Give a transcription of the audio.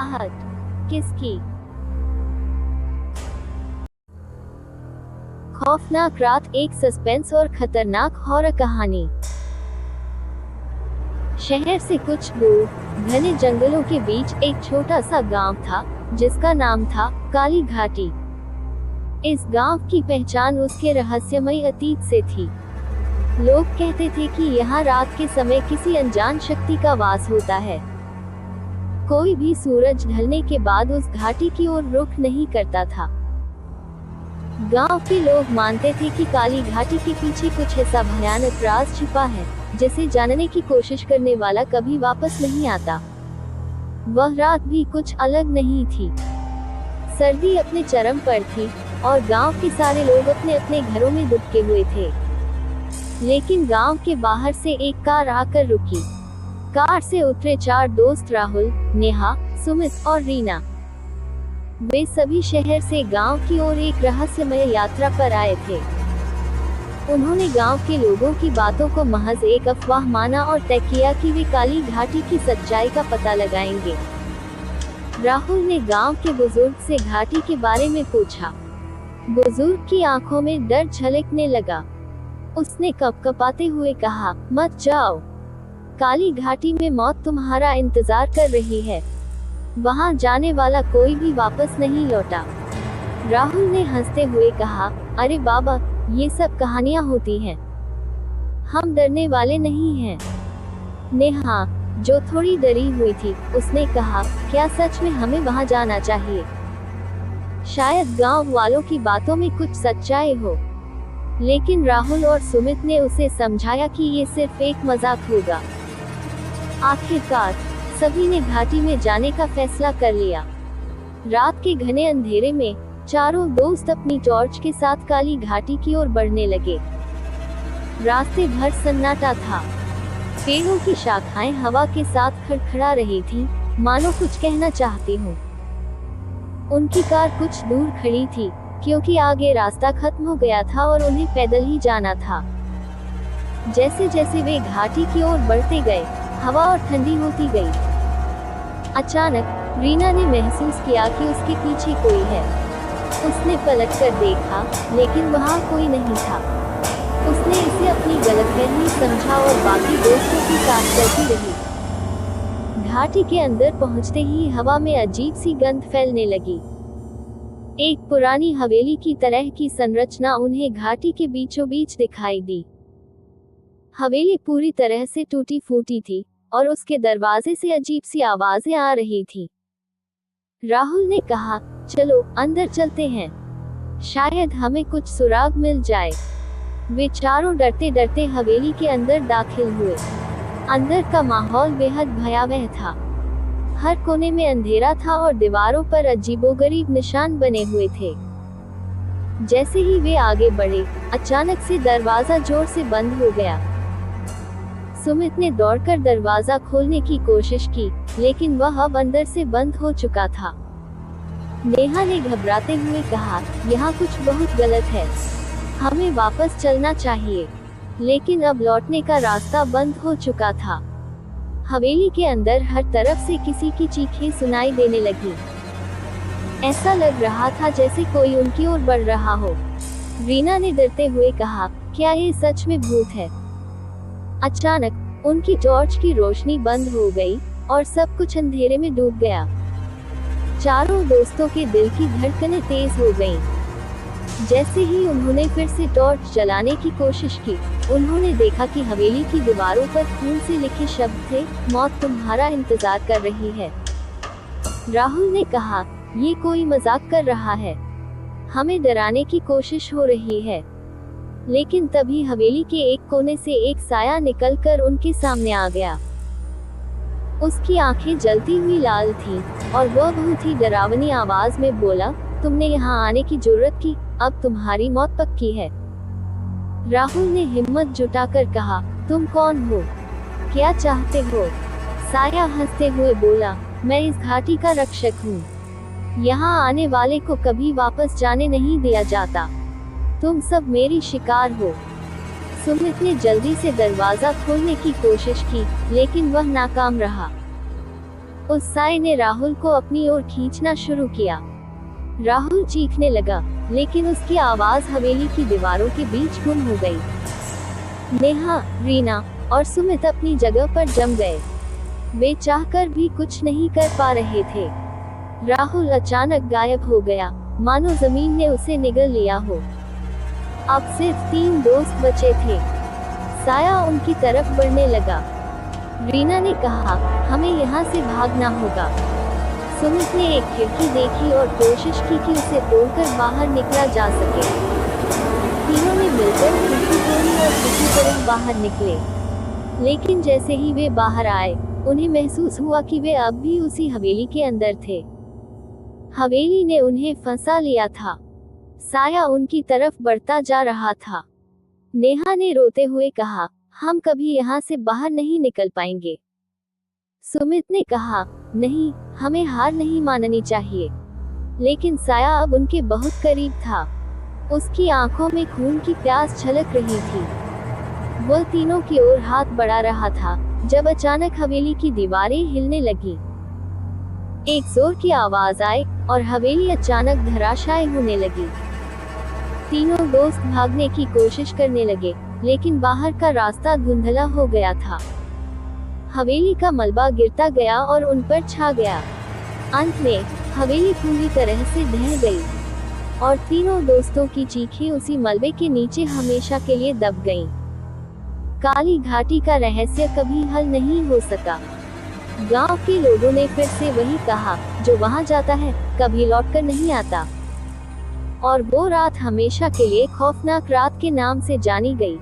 आहट किसकी? खौफनाक रात, एक सस्पेंस और खतरनाक हॉरर कहानी। शहर से कुछ दूर घने जंगलों के बीच एक छोटा सा गांव था जिसका नाम था काली घाटी। इस गांव की पहचान उसके रहस्यमय अतीत से थी। लोग कहते थे कि यहाँ रात के समय किसी अनजान शक्ति का वास होता है। कोई भी सूरज ढलने के बाद उस घाटी की ओर रुख नहीं करता था। गांव के लोग मानते थे कि काली घाटी के पीछे कुछ ऐसा भयानक राज छिपा है जिसे जानने की कोशिश करने वाला कभी वापस नहीं आता। वह रात भी कुछ अलग नहीं थी। सर्दी अपने चरम पर थी और गांव के सारे लोग अपने अपने घरों में दुबके हुए थे। लेकिन गांव के बाहर से एक कार आकर रुकी। कार से उतरे 4 दोस्त, राहुल, नेहा, सुमित और रीना। वे सभी शहर से गांव की ओर एक रहस्यमय यात्रा पर आए थे। उन्होंने गांव के लोगों की बातों को महज एक अफवाह माना और तय किया कि वे काली घाटी की सच्चाई का पता लगाएंगे। राहुल ने गांव के बुजुर्ग से घाटी के बारे में पूछा। बुजुर्ग की आंखों में डर झलकने लगा। उसने कपकपाते हुए कहा, मत जाओ। काली घाटी में मौत तुम्हारा इंतजार कर रही है। वहां जाने वाला कोई भी वापस नहीं लौटा। राहुल ने हंसते हुए कहा, अरे बाबा, ये सब कहानियां होती हैं। हम डरने वाले नहीं हैं। नेहा, जो थोड़ी डरी हुई थी, उसने कहा, क्या सच में हमें वहां जाना चाहिए? शायद गांव वालों की बातों में कुछ सच्चाई हो। लेकिन राहुल और सुमित ने उसे समझाया कि ये सिर्फ एक मजाक होगा। आखिरकार सभी ने घाटी में जाने का फैसला कर लिया। रात के घने अंधेरे में चारों दोस्त अपनी टॉर्च के साथ काली घाटी की ओर बढ़ने लगे। रास्ते भर सन्नाटा था। पेड़ों की शाखाएं हवा के साथ खड़खड़ा रही थीं, मानो कुछ कहना चाहती हूँ। उनकी कार कुछ दूर खड़ी थी क्योंकि आगे रास्ता खत्म हो गया था और उन्हें पैदल ही जाना था। जैसे जैसे वे घाटी की ओर बढ़ते गए, हवा और ठंडी होती गई। अचानक रीना ने महसूस किया कि उसके पीछे कोई है। उसने पलटकर देखा, लेकिन वहां कोई नहीं था। उसने इसे अपनी गलतफहमी समझा और बाकी दोस्तों की साथ चलती रही। घाटी के अंदर पहुंचते ही हवा में अजीब सी गंध फैलने लगी। एक पुरानी हवेली की तरह की संरचना उन्हें घाटी के बीचों बीच दिखाई दी। हवेली पूरी तरह से टूटी फूटी थी और उसके दरवाजे से अजीब सी आवाजें आ रही थी। राहुल ने कहा, चलो अंदर चलते हैं, शायद हमें कुछ सुराग मिल जाए। वे चारों डरते डरते हवेली के अंदर दाखिल हुए। अंदर का माहौल बेहद भयावह था। हर कोने में अंधेरा था और दीवारों पर अजीबोगरीब निशान बने हुए थे। जैसे ही वे आगे बढ़े, अचानक से दरवाजा जोर से बंद हो गया। सुमित ने दौड़कर दरवाजा खोलने की कोशिश की, लेकिन वह अब अंदर से बंद हो चुका था। नेहा ने घबराते हुए कहा, यहाँ कुछ बहुत गलत है, हमें वापस चलना चाहिए। लेकिन अब लौटने का रास्ता बंद हो चुका था। हवेली के अंदर हर तरफ से किसी की चीखें सुनाई देने लगी। ऐसा लग रहा था जैसे कोई उनकी ओर बढ़ रहा हो। रीना ने डरते हुए कहा, क्या ये सच में भूत है? अचानक उनकी टॉर्च की रोशनी बंद हो गई और सब कुछ अंधेरे में डूब गया। चारों दोस्तों के दिल की धड़कनें तेज हो गईं। जैसे ही उन्होंने फिर से टॉर्च जलाने की कोशिश की, उन्होंने देखा कि हवेली की दीवारों पर खून से लिखे शब्द थे, मौत तुम्हारा इंतजार कर रही है। राहुल ने कहा, ये कोई मजाक कर रहा है, हमें डराने की कोशिश हो रही है। लेकिन तभी हवेली के एक कोने से एक साया निकलकर उनके सामने आ गया। उसकी आंखें जलती हुई लाल थीं और वह बहुत ही डरावनी आवाज में बोला, तुमने यहाँ आने की जुर्रत की, अब तुम्हारी मौत पक्की है। राहुल ने हिम्मत जुटाकर कहा, तुम कौन हो, क्या चाहते हो? साया हंसते हुए बोला, मैं इस घाटी का रक्षक हूँ। यहाँ आने वाले को कभी वापस जाने नहीं दिया जाता। तुम सब मेरी शिकार हो। सुमित ने जल्दी से दरवाजा खोलने की कोशिश की, लेकिन वह नाकाम रहा। उस साए ने राहुल को अपनी ओर खींचना शुरू किया। राहुल चीखने लगा, लेकिन उसकी आवाज हवेली की दीवारों के बीच गुम हो गई। नेहा, रीना और सुमित अपनी जगह पर जम गए। वे चाहकर भी कुछ नहीं कर पा रहे थे। राहुल अचानक गायब हो गया, मानो जमीन ने उसे निगल लिया हो। अब सिर्फ 3 दोस्त बचे थे। साया उनकी तरफ बढ़ने लगा। रीना ने कहा, हमें यहाँ से भागना होगा। सुमित ने एक खिड़की देखी और कोशिश की कि उसे तोड़कर बाहर निकला जा सके। तीनों ने मिलकर खिड़की तोड़ी और किसी तरह बाहर निकले। लेकिन जैसे ही वे बाहर आए, उन्हें महसूस हुआ कि वे अब भी उसी हवेली के अंदर थे। हवेली ने उन्हें फंसा लिया था। साया उनकी तरफ बढ़ता जा रहा था। नेहा ने रोते हुए कहा, हम कभी यहाँ से बाहर नहीं निकल पाएंगे। सुमित ने कहा, नहीं, हमें हार नहीं माननी चाहिए। लेकिन साया अब उनके बहुत करीब था। उसकी आंखों में खून की प्यास छलक रही थी। वह तीनों की ओर हाथ बढ़ा रहा था, जब अचानक हवेली की दीवारें हिलने लगी। एक जोर की आवाज आई और हवेली अचानक धराशायी होने लगी। तीनों दोस्त भागने की कोशिश करने लगे, लेकिन बाहर का रास्ता धुंधला हो गया था। हवेली का मलबा गिरता गया और उन पर छा गया। अंत में हवेली पूरी तरह से ढह गई और तीनों दोस्तों की चीखें उसी मलबे के नीचे हमेशा के लिए दब गईं। काली घाटी का रहस्य कभी हल नहीं हो सका। गांव के लोगों ने फिर से वही कहा, जो वहां जाता है कभी लौटकर नहीं आता। और वो रात हमेशा के लिए खौफनाक रात के नाम से जानी गई।